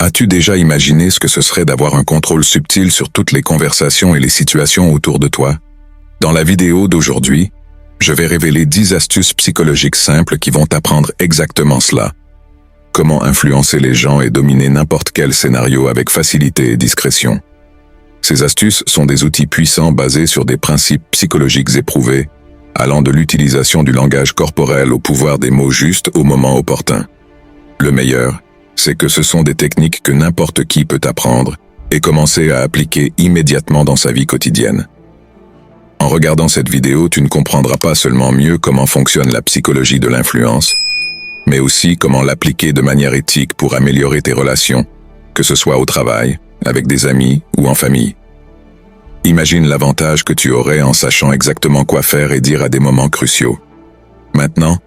As-tu déjà imaginé ce que ce serait d'avoir un contrôle subtil sur toutes les conversations et les situations autour de toi? Dans la vidéo d'aujourd'hui, je vais révéler 10 astuces psychologiques simples qui vont t'apprendre exactement cela. Comment influencer les gens et dominer n'importe quel scénario avec facilité et discrétion. Ces astuces sont des outils puissants basés sur des principes psychologiques éprouvés, allant de l'utilisation du langage corporel au pouvoir des mots justes au moment opportun. Le meilleur, c'est que ce sont des techniques que n'importe qui peut apprendre et commencer à appliquer immédiatement dans sa vie quotidienne. En regardant cette vidéo, tu ne comprendras pas seulement mieux comment fonctionne la psychologie de l'influence, mais aussi comment l'appliquer de manière éthique pour améliorer tes relations, que ce soit au travail, avec des amis ou en famille. Imagine l'avantage que tu aurais en sachant exactement quoi faire et dire à des moments cruciaux. Maintenant,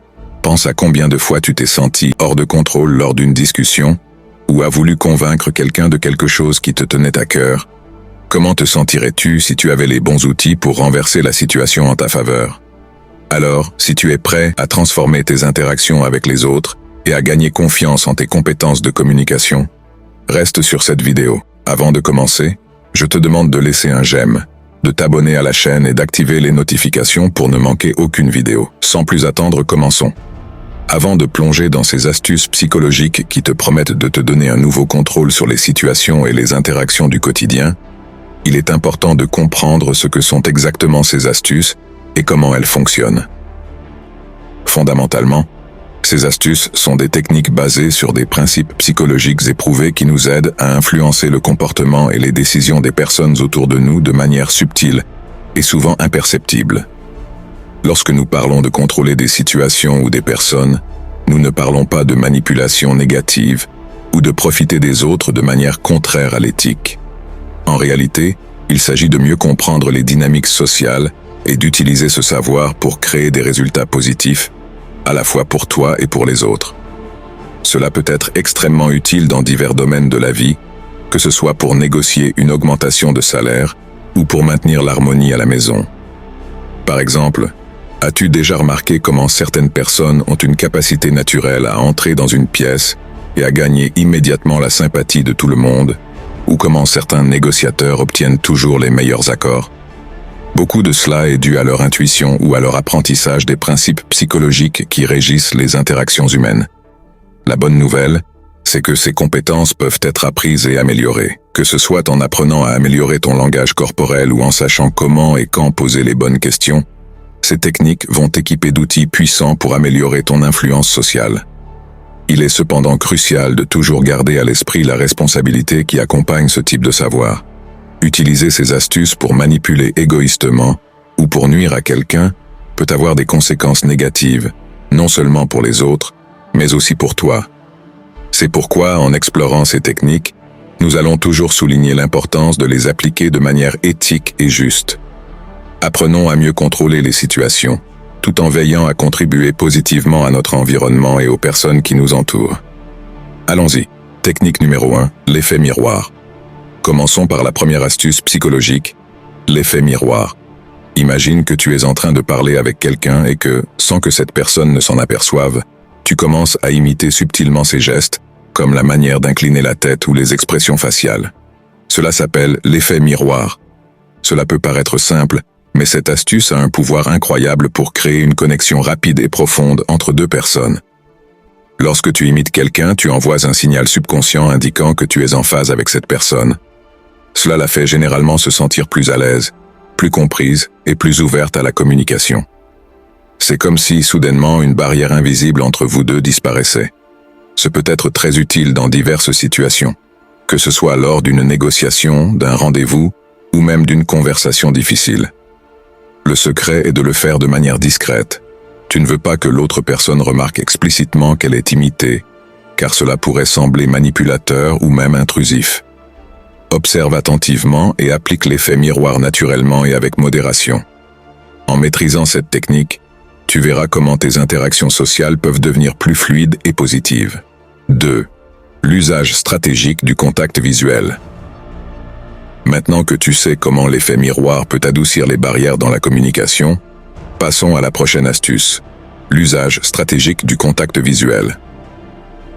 pense à combien de fois tu t'es senti hors de contrôle lors d'une discussion ou as voulu convaincre quelqu'un de quelque chose qui te tenait à cœur. Comment te sentirais-tu si tu avais les bons outils pour renverser la situation en ta faveur? Alors, si tu es prêt à transformer tes interactions avec les autres et à gagner confiance en tes compétences de communication, reste sur cette vidéo. Avant de commencer, je te demande de laisser un j'aime, de t'abonner à la chaîne et d'activer les notifications pour ne manquer aucune vidéo. Sans plus attendre, commençons. Avant de plonger dans ces astuces psychologiques qui te promettent de te donner un nouveau contrôle sur les situations et les interactions du quotidien, il est important de comprendre ce que sont exactement ces astuces et comment elles fonctionnent. Fondamentalement, ces astuces sont des techniques basées sur des principes psychologiques éprouvés qui nous aident à influencer le comportement et les décisions des personnes autour de nous de manière subtile et souvent imperceptible. Lorsque nous parlons de contrôler des situations ou des personnes, nous ne parlons pas de manipulation négative ou de profiter des autres de manière contraire à l'éthique. En réalité, il s'agit de mieux comprendre les dynamiques sociales et d'utiliser ce savoir pour créer des résultats positifs, à la fois pour toi et pour les autres. Cela peut être extrêmement utile dans divers domaines de la vie, que ce soit pour négocier une augmentation de salaire ou pour maintenir l'harmonie à la maison. Par exemple, as-tu déjà remarqué comment certaines personnes ont une capacité naturelle à entrer dans une pièce et à gagner immédiatement la sympathie de tout le monde, ou comment certains négociateurs obtiennent toujours les meilleurs accords? Beaucoup de cela est dû à leur intuition ou à leur apprentissage des principes psychologiques qui régissent les interactions humaines. La bonne nouvelle, c'est que ces compétences peuvent être apprises et améliorées, que ce soit en apprenant à améliorer ton langage corporel ou en sachant comment et quand poser les bonnes questions. Ces techniques vont t'équiper d'outils puissants pour améliorer ton influence sociale. Il est cependant crucial de toujours garder à l'esprit la responsabilité qui accompagne ce type de savoir. Utiliser ces astuces pour manipuler égoïstement ou pour nuire à quelqu'un peut avoir des conséquences négatives, non seulement pour les autres, mais aussi pour toi. C'est pourquoi, en explorant ces techniques, nous allons toujours souligner l'importance de les appliquer de manière éthique et juste. Apprenons à mieux contrôler les situations, tout en veillant à contribuer positivement à notre environnement et aux personnes qui nous entourent. Allons-y. Technique numéro 1, l'effet miroir. Commençons par la première astuce psychologique, l'effet miroir. Imagine que tu es en train de parler avec quelqu'un et que, sans que cette personne ne s'en aperçoive, tu commences à imiter subtilement ses gestes, comme la manière d'incliner la tête ou les expressions faciales. Cela s'appelle l'effet miroir. Cela peut paraître simple, mais cette astuce a un pouvoir incroyable pour créer une connexion rapide et profonde entre deux personnes. Lorsque tu imites quelqu'un, tu envoies un signal subconscient indiquant que tu es en phase avec cette personne. Cela la fait généralement se sentir plus à l'aise, plus comprise et plus ouverte à la communication. C'est comme si, soudainement, une barrière invisible entre vous deux disparaissait. Ce peut être très utile dans diverses situations, que ce soit lors d'une négociation, d'un rendez-vous ou même d'une conversation difficile. Le secret est de le faire de manière discrète. Tu ne veux pas que l'autre personne remarque explicitement qu'elle est imitée, car cela pourrait sembler manipulateur ou même intrusif. Observe attentivement et applique l'effet miroir naturellement et avec modération. En maîtrisant cette technique, tu verras comment tes interactions sociales peuvent devenir plus fluides et positives. 2. L'usage stratégique du contact visuel. Maintenant que tu sais comment l'effet miroir peut adoucir les barrières dans la communication, passons à la prochaine astuce, l'usage stratégique du contact visuel.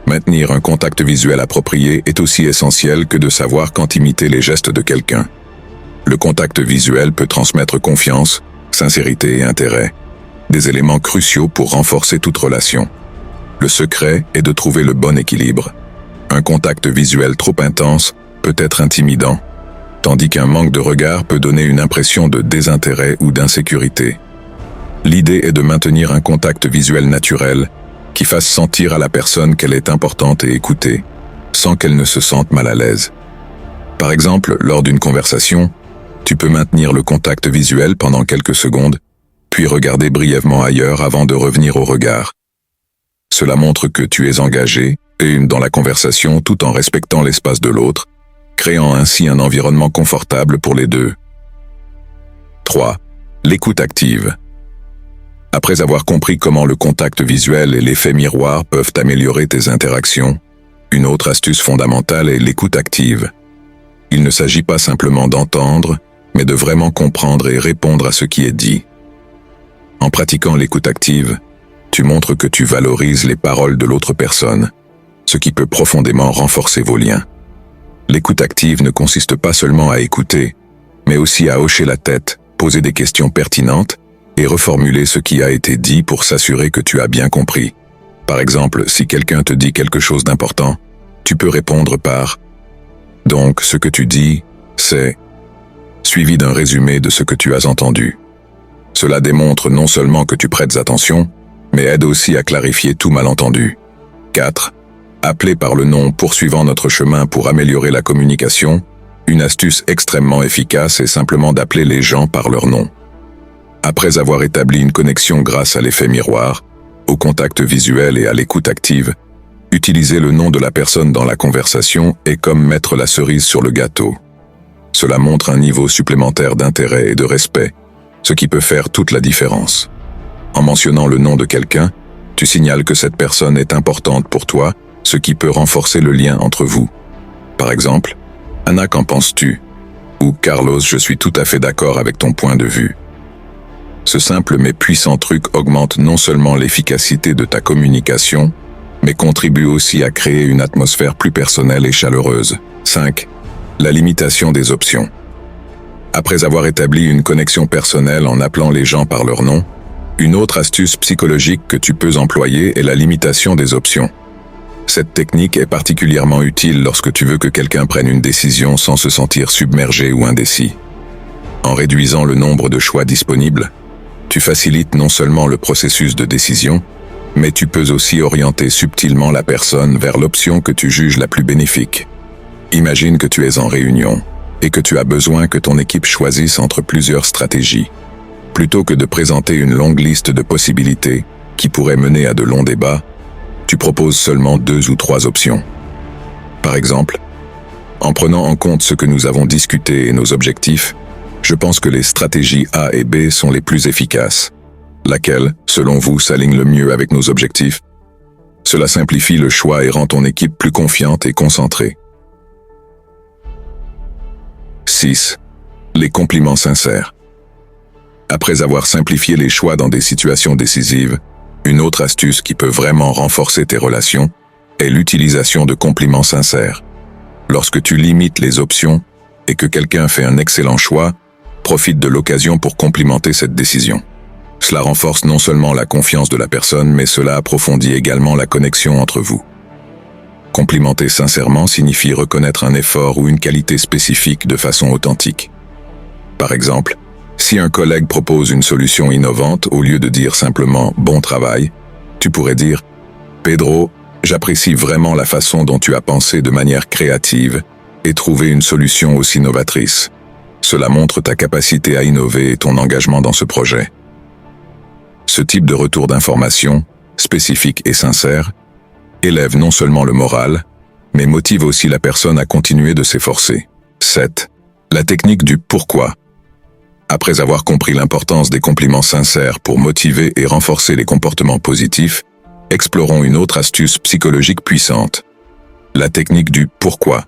Maintenir un contact visuel approprié est aussi essentiel que de savoir quand imiter les gestes de quelqu'un. Le contact visuel peut transmettre confiance, sincérité et intérêt, des éléments cruciaux pour renforcer toute relation. Le secret est de trouver le bon équilibre. Un contact visuel trop intense peut être intimidant, tandis qu'un manque de regard peut donner une impression de désintérêt ou d'insécurité. L'idée est de maintenir un contact visuel naturel qui fasse sentir à la personne qu'elle est importante et écoutée, sans qu'elle ne se sente mal à l'aise. Par exemple, lors d'une conversation, tu peux maintenir le contact visuel pendant quelques secondes, puis regarder brièvement ailleurs avant de revenir au regard. Cela montre que tu es engagé dans la conversation tout en respectant l'espace de l'autre, créant ainsi un environnement confortable pour les deux. 3. L'écoute active. Après avoir compris comment le contact visuel et l'effet miroir peuvent améliorer tes interactions, une autre astuce fondamentale est l'écoute active. Il ne s'agit pas simplement d'entendre, mais de vraiment comprendre et répondre à ce qui est dit. En pratiquant l'écoute active, tu montres que tu valorises les paroles de l'autre personne, ce qui peut profondément renforcer vos liens. L'écoute active ne consiste pas seulement à écouter, mais aussi à hocher la tête, poser des questions pertinentes et reformuler ce qui a été dit pour s'assurer que tu as bien compris. Par exemple, si quelqu'un te dit quelque chose d'important, tu peux répondre par « Donc, ce que tu dis, c'est… » suivi d'un résumé de ce que tu as entendu. Cela démontre non seulement que tu prêtes attention, mais aide aussi à clarifier tout malentendu. 4. Appeler par le nom poursuivant notre chemin pour améliorer la communication. Une astuce extrêmement efficace est simplement d'appeler les gens par leur nom. Après avoir établi une connexion grâce à l'effet miroir, au contact visuel et à l'écoute active, utiliser le nom de la personne dans la conversation est comme mettre la cerise sur le gâteau. Cela montre un niveau supplémentaire d'intérêt et de respect, ce qui peut faire toute la différence. En mentionnant le nom de quelqu'un, tu signales que cette personne est importante pour toi, ce qui peut renforcer le lien entre vous. Par exemple, « Anna, qu'en penses-tu » ou « Carlos, je suis tout à fait d'accord avec ton point de vue ». Ce simple mais puissant truc augmente non seulement l'efficacité de ta communication, mais contribue aussi à créer une atmosphère plus personnelle et chaleureuse. 5. La limitation des options. Après avoir établi une connexion personnelle en appelant les gens par leur nom, une autre astuce psychologique que tu peux employer est la limitation des options. Cette technique est particulièrement utile lorsque tu veux que quelqu'un prenne une décision sans se sentir submergé ou indécis. En réduisant le nombre de choix disponibles, tu facilites non seulement le processus de décision, mais tu peux aussi orienter subtilement la personne vers l'option que tu juges la plus bénéfique. Imagine que tu es en réunion et que tu as besoin que ton équipe choisisse entre plusieurs stratégies. Plutôt que de présenter une longue liste de possibilités qui pourraient mener à de longs débats, tu proposes seulement 2 ou 3 options. Par exemple, en prenant en compte ce que nous avons discuté et nos objectifs, je pense que les stratégies A et B sont les plus efficaces. Laquelle, selon vous, s'aligne le mieux avec nos objectifs? Cela simplifie le choix et rend ton équipe plus confiante et concentrée. 6. Les compliments sincères. Après avoir simplifié les choix dans des situations décisives, une autre astuce qui peut vraiment renforcer tes relations est l'utilisation de compliments sincères. Lorsque tu limites les options et que quelqu'un fait un excellent choix, profite de l'occasion pour complimenter cette décision. Cela renforce non seulement la confiance de la personne, mais cela approfondit également la connexion entre vous. Complimenter sincèrement signifie reconnaître un effort ou une qualité spécifique de façon authentique. Par exemple, si un collègue propose une solution innovante, au lieu de dire simplement « bon travail », tu pourrais dire « Pedro, j'apprécie vraiment la façon dont tu as pensé de manière créative et trouvé une solution aussi novatrice. Cela montre ta capacité à innover et ton engagement dans ce projet. » Ce type de retour d'information, spécifique et sincère, élève non seulement le moral, mais motive aussi la personne à continuer de s'efforcer. 7. La technique du « pourquoi ». Après avoir compris l'importance des compliments sincères pour motiver et renforcer les comportements positifs, explorons une autre astuce psychologique puissante. La technique du « pourquoi ».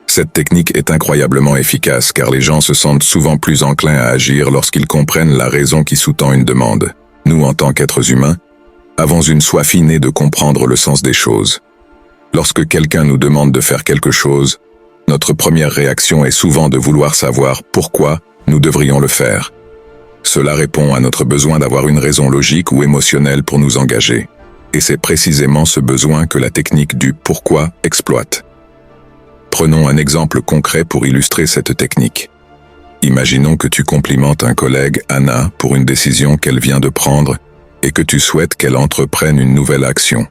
Cette technique est incroyablement efficace car les gens se sentent souvent plus enclins à agir lorsqu'ils comprennent la raison qui sous-tend une demande. Nous, en tant qu'êtres humains, avons une soif innée de comprendre le sens des choses. Lorsque quelqu'un nous demande de faire quelque chose, notre première réaction est souvent de vouloir savoir pourquoi nous devrions le faire. Cela répond à notre besoin d'avoir une raison logique ou émotionnelle pour nous engager. Et c'est précisément ce besoin que la technique du pourquoi exploite. Prenons un exemple concret pour illustrer cette technique. Imaginons que tu complimentes un collègue, Anna, pour une décision qu'elle vient de prendre et que tu souhaites qu'elle entreprenne une nouvelle action.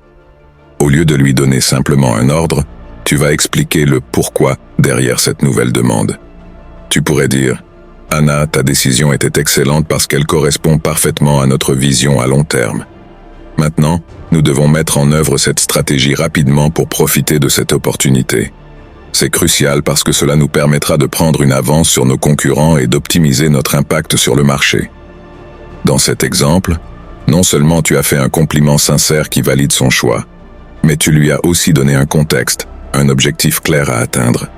Au lieu de lui donner simplement un ordre, tu vas expliquer le pourquoi derrière cette nouvelle demande. Tu pourrais dire « Anna, ta décision était excellente parce qu'elle correspond parfaitement à notre vision à long terme. Maintenant, nous devons mettre en œuvre cette stratégie rapidement pour profiter de cette opportunité. C'est crucial parce que cela nous permettra de prendre une avance sur nos concurrents et d'optimiser notre impact sur le marché. » Dans cet exemple, non seulement tu as fait un compliment sincère qui valide son choix, mais tu lui as aussi donné un contexte, un objectif clair à atteindre.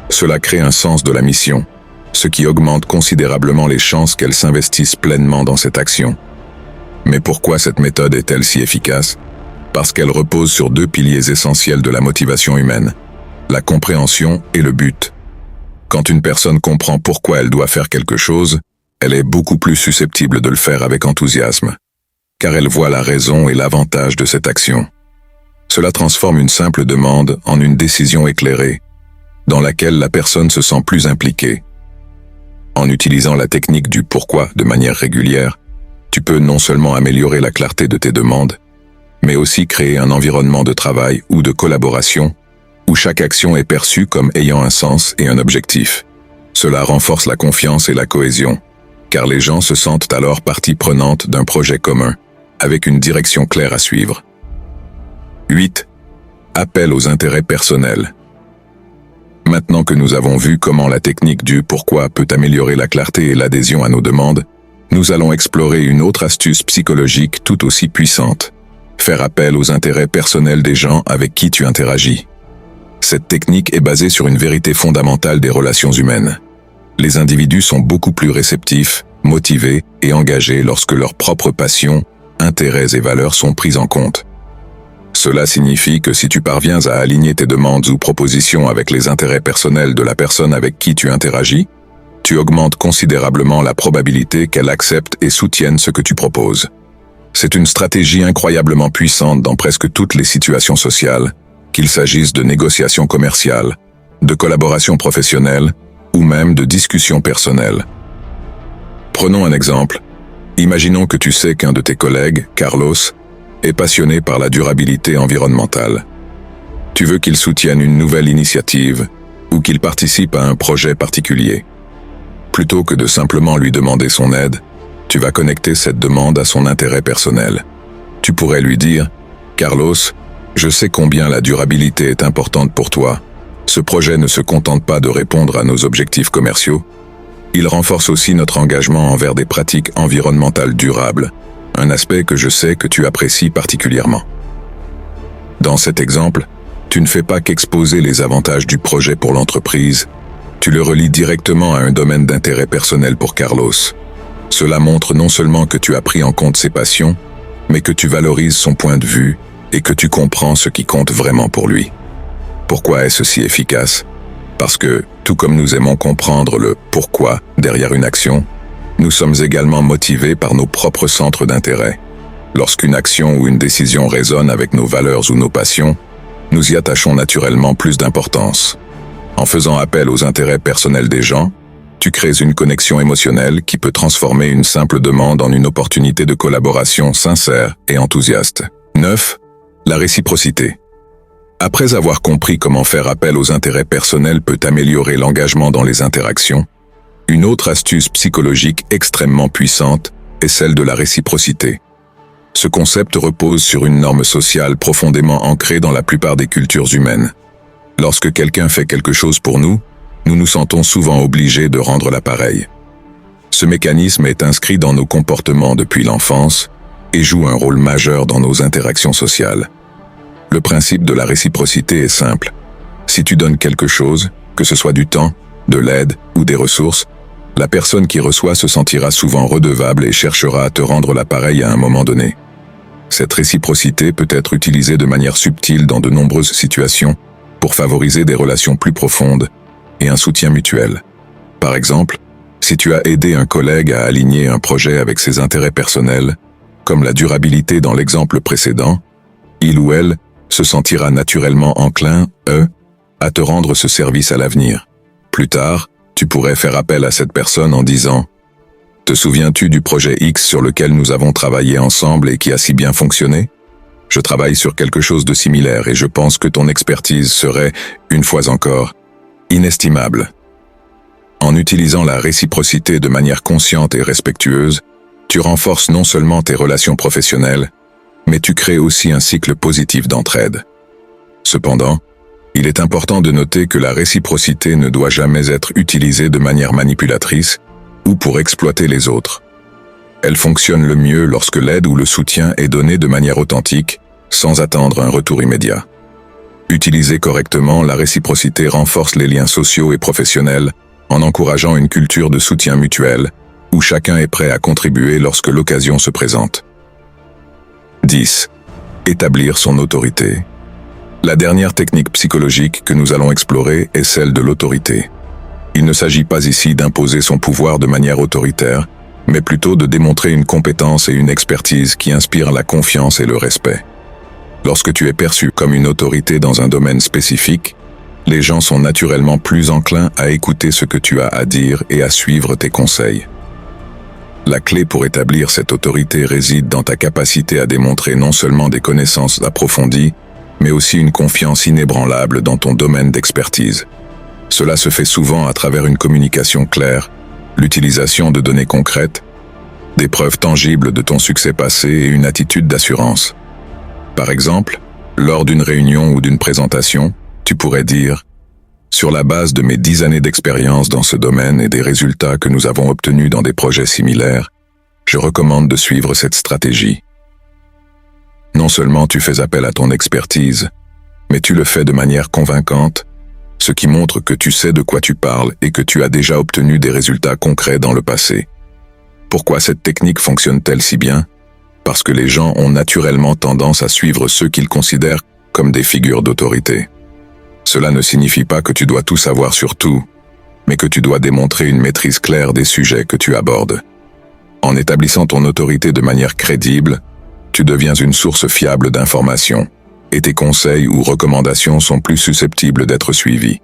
Cela crée un sens de la mission, ce qui augmente considérablement les chances qu'elle s'investisse pleinement dans cette action. Mais pourquoi cette méthode est-elle si efficace? Parce qu'elle repose sur deux piliers essentiels de la motivation humaine, la compréhension et le but. Quand une personne comprend pourquoi elle doit faire quelque chose, elle est beaucoup plus susceptible de le faire avec enthousiasme, car elle voit la raison et l'avantage de cette action. Cela transforme une simple demande en une décision éclairée, dans laquelle la personne se sent plus impliquée. En utilisant la technique du pourquoi de manière régulière, tu peux non seulement améliorer la clarté de tes demandes, mais aussi créer un environnement de travail ou de collaboration où chaque action est perçue comme ayant un sens et un objectif. Cela renforce la confiance et la cohésion, car les gens se sentent alors partie prenante d'un projet commun, avec une direction claire à suivre. 8. Appel aux intérêts personnels. Maintenant que nous avons vu comment la technique du pourquoi peut améliorer la clarté et l'adhésion à nos demandes, nous allons explorer une autre astuce psychologique tout aussi puissante. Faire appel aux intérêts personnels des gens avec qui tu interagis. Cette technique est basée sur une vérité fondamentale des relations humaines. Les individus sont beaucoup plus réceptifs, motivés et engagés lorsque leurs propres passions, intérêts et valeurs sont prises en compte. Cela signifie que si tu parviens à aligner tes demandes ou propositions avec les intérêts personnels de la personne avec qui tu interagis, tu augmentes considérablement la probabilité qu'elle accepte et soutienne ce que tu proposes. C'est une stratégie incroyablement puissante dans presque toutes les situations sociales, qu'il s'agisse de négociations commerciales, de collaborations professionnelles ou même de discussions personnelles. Prenons un exemple. Imaginons que tu sais qu'un de tes collègues, Carlos, est passionné par la durabilité environnementale. Tu veux qu'il soutienne une nouvelle initiative ou qu'il participe à un projet particulier. Plutôt que de simplement lui demander son aide, tu vas connecter cette demande à son intérêt personnel. Tu pourrais lui dire « Carlos, je sais combien la durabilité est importante pour toi. Ce projet ne se contente pas de répondre à nos objectifs commerciaux. Il renforce aussi notre engagement envers des pratiques environnementales durables, un aspect que je sais que tu apprécies particulièrement. » Dans cet exemple, tu ne fais pas qu'exposer les avantages du projet pour l'entreprise, tu le relis directement à un domaine d'intérêt personnel pour Carlos. Cela montre non seulement que tu as pris en compte ses passions, mais que tu valorises son point de vue et que tu comprends ce qui compte vraiment pour lui. Pourquoi est-ce si efficace? Parce que, tout comme nous aimons comprendre le « pourquoi » derrière une action, nous sommes également motivés par nos propres centres d'intérêt. Lorsqu'une action ou une décision résonne avec nos valeurs ou nos passions, nous y attachons naturellement plus d'importance. En faisant appel aux intérêts personnels des gens, tu crées une connexion émotionnelle qui peut transformer une simple demande en une opportunité de collaboration sincère et enthousiaste. 9. La réciprocité. Après avoir compris comment faire appel aux intérêts personnels peut améliorer l'engagement dans les interactions, une autre astuce psychologique extrêmement puissante est celle de la réciprocité. Ce concept repose sur une norme sociale profondément ancrée dans la plupart des cultures humaines. Lorsque quelqu'un fait quelque chose pour nous, nous nous sentons souvent obligés de rendre l'appareil. Ce mécanisme est inscrit dans nos comportements depuis l'enfance et joue un rôle majeur dans nos interactions sociales. Le principe de la réciprocité est simple. Si tu donnes quelque chose, que ce soit du temps, de l'aide ou des ressources, la personne qui reçoit se sentira souvent redevable et cherchera à te rendre l'appareil à un moment donné. Cette réciprocité peut être utilisée de manière subtile dans de nombreuses situations pour favoriser des relations plus profondes et un soutien mutuel. Par exemple, si tu as aidé un collègue à aligner un projet avec ses intérêts personnels, comme la durabilité dans l'exemple précédent, il ou elle se sentira naturellement enclin, à te rendre ce service à l'avenir. Plus tard, tu pourrais faire appel à cette personne en disant « Te souviens-tu du projet X sur lequel nous avons travaillé ensemble et qui a si bien fonctionné ? Je travaille sur quelque chose de similaire et je pense que ton expertise serait, une fois encore, inestimable. » En utilisant la réciprocité de manière consciente et respectueuse, tu renforces non seulement tes relations professionnelles, mais tu crées aussi un cycle positif d'entraide. Cependant, il est important de noter que la réciprocité ne doit jamais être utilisée de manière manipulatrice ou pour exploiter les autres. Elle fonctionne le mieux lorsque l'aide ou le soutien est donné de manière authentique, sans attendre un retour immédiat. Utilisée correctement, la réciprocité renforce les liens sociaux et professionnels en encourageant une culture de soutien mutuel, où chacun est prêt à contribuer lorsque l'occasion se présente. 10. Établir son autorité. La dernière technique psychologique que nous allons explorer est celle de l'autorité. Il ne s'agit pas ici d'imposer son pouvoir de manière autoritaire, mais plutôt de démontrer une compétence et une expertise qui inspirent la confiance et le respect. Lorsque tu es perçu comme une autorité dans un domaine spécifique, les gens sont naturellement plus enclins à écouter ce que tu as à dire et à suivre tes conseils. La clé pour établir cette autorité réside dans ta capacité à démontrer non seulement des connaissances approfondies, mais aussi une confiance inébranlable dans ton domaine d'expertise. Cela se fait souvent à travers une communication claire, l'utilisation de données concrètes, des preuves tangibles de ton succès passé et une attitude d'assurance. Par exemple, lors d'une réunion ou d'une présentation, tu pourrais dire « Sur la base de mes 10 années d'expérience dans ce domaine et des résultats que nous avons obtenus dans des projets similaires, je recommande de suivre cette stratégie. » Non seulement tu fais appel à ton expertise, mais tu le fais de manière convaincante, ce qui montre que tu sais de quoi tu parles et que tu as déjà obtenu des résultats concrets dans le passé. Pourquoi cette technique fonctionne-t-elle si bien ? Parce que les gens ont naturellement tendance à suivre ceux qu'ils considèrent comme des figures d'autorité. Cela ne signifie pas que tu dois tout savoir sur tout, mais que tu dois démontrer une maîtrise claire des sujets que tu abordes. En établissant ton autorité de manière crédible, tu deviens une source fiable d'informations, et tes conseils ou recommandations sont plus susceptibles d'être suivis.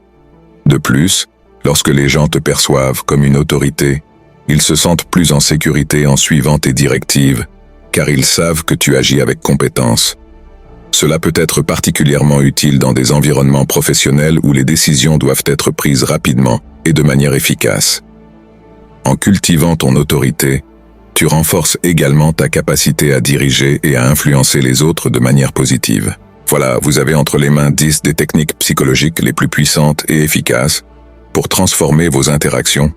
De plus, lorsque les gens te perçoivent comme une autorité, ils se sentent plus en sécurité en suivant tes directives, car ils savent que tu agis avec compétence. Cela peut être particulièrement utile dans des environnements professionnels où les décisions doivent être prises rapidement et de manière efficace. En cultivant ton autorité, tu renforces également ta capacité à diriger et à influencer les autres de manière positive. Voilà, vous avez entre les mains 10 des techniques psychologiques les plus puissantes et efficaces pour transformer vos interactions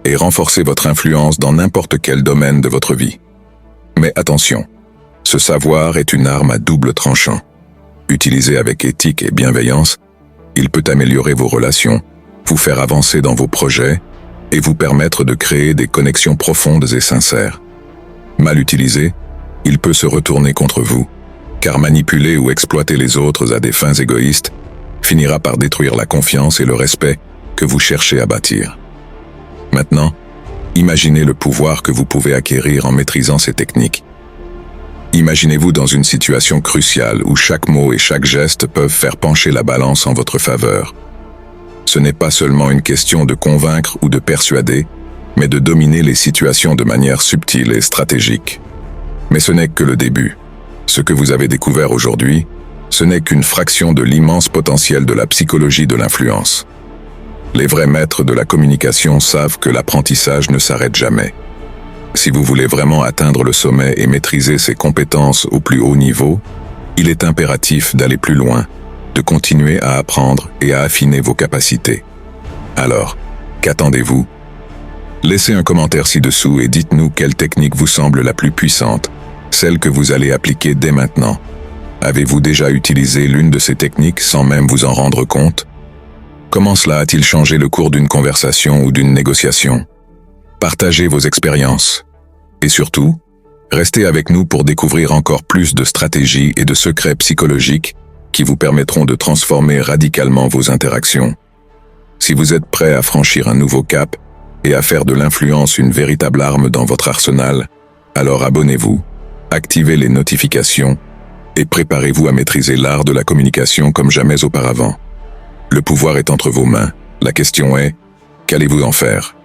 et renforcer votre influence dans n'importe quel domaine de votre vie. Mais attention, ce savoir est une arme à double tranchant. Utilisé avec éthique et bienveillance, il peut améliorer vos relations, vous faire avancer dans vos projets et vous permettre de créer des connexions profondes et sincères. Mal utilisé, il peut se retourner contre vous, car manipuler ou exploiter les autres à des fins égoïstes finira par détruire la confiance et le respect que vous cherchez à bâtir. Maintenant, imaginez le pouvoir que vous pouvez acquérir en maîtrisant ces techniques. Imaginez-vous dans une situation cruciale où chaque mot et chaque geste peuvent faire pencher la balance en votre faveur. Ce n'est pas seulement une question de convaincre ou de persuader, mais de dominer les situations de manière subtile et stratégique. Mais ce n'est que le début. Ce que vous avez découvert aujourd'hui, ce n'est qu'une fraction de l'immense potentiel de la psychologie de l'influence. Les vrais maîtres de la communication savent que l'apprentissage ne s'arrête jamais. Si vous voulez vraiment atteindre le sommet et maîtriser ses compétences au plus haut niveau, il est impératif d'aller plus loin, de continuer à apprendre et à affiner vos capacités. Alors, qu'attendez-vous ? Laissez un commentaire ci-dessous et dites-nous quelle technique vous semble la plus puissante, celle que vous allez appliquer dès maintenant. Avez-vous déjà utilisé l'une de ces techniques sans même vous en rendre compte ? Comment cela a-t-il changé le cours d'une conversation ou d'une négociation ? Partagez vos expériences. Et surtout, Restez avec nous pour découvrir encore plus de stratégies et de secrets psychologiques qui vous permettront de transformer radicalement vos interactions. Si vous êtes prêt à franchir un nouveau cap et à faire de l'influence une véritable arme dans votre arsenal, alors abonnez-vous, activez les notifications et préparez-vous à maîtriser l'art de la communication comme jamais auparavant. Le pouvoir est entre vos mains. La question est, qu'allez-vous en faire ?